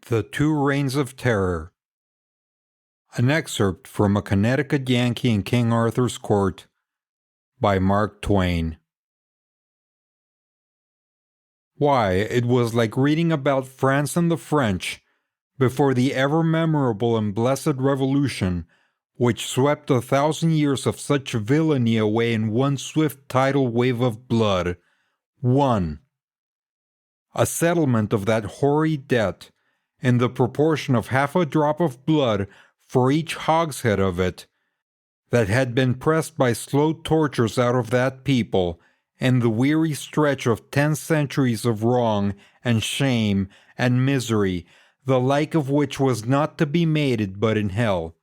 The Two Reigns of Terror. An excerpt from A Connecticut Yankee in King Arthur's Court by Mark Twain. Why, it was like reading about France and the French before the ever-memorable and blessed Revolution, which swept 1,000 years of such villainy away in one swift tidal wave of blood. One. A settlement of that hoary debt, in the proportion of half a drop of blood for each hogshead of it, that had been pressed by slow tortures out of that people, and the weary stretch of 10 centuries of wrong and shame and misery, the like of which was not to be mated but in hell.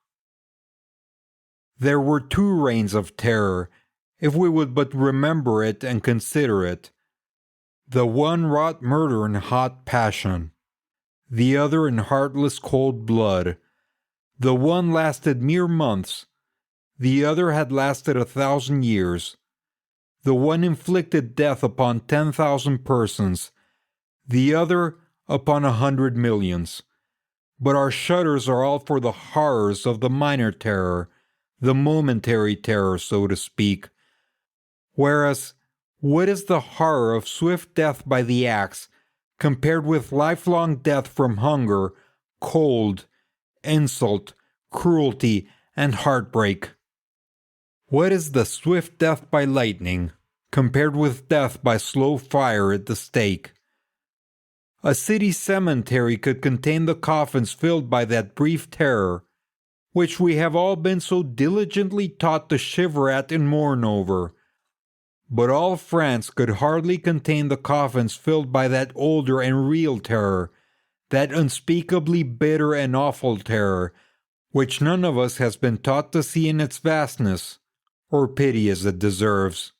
There were two reigns of terror, if we would but remember it and consider it. The one wrought murder in hot passion, the other in heartless cold blood. The one lasted mere months, the other had lasted 1,000 years. The one inflicted death upon 10,000 persons, the other upon 100 millions. But our shudders are all for the horrors of the minor terror, the momentary terror, so to speak. Whereas, what is the horror of swift death by the axe compared with lifelong death from hunger, cold, insult, cruelty, and heartbreak? What is the swift death by lightning compared with death by slow fire at the stake? A city cemetery could contain the coffins filled by that brief terror, which we have all been so diligently taught to shiver at and mourn over. But all France could hardly contain the coffins filled by that older and real terror, that unspeakably bitter and awful terror, which none of us has been taught to see in its vastness, or pity as it deserves.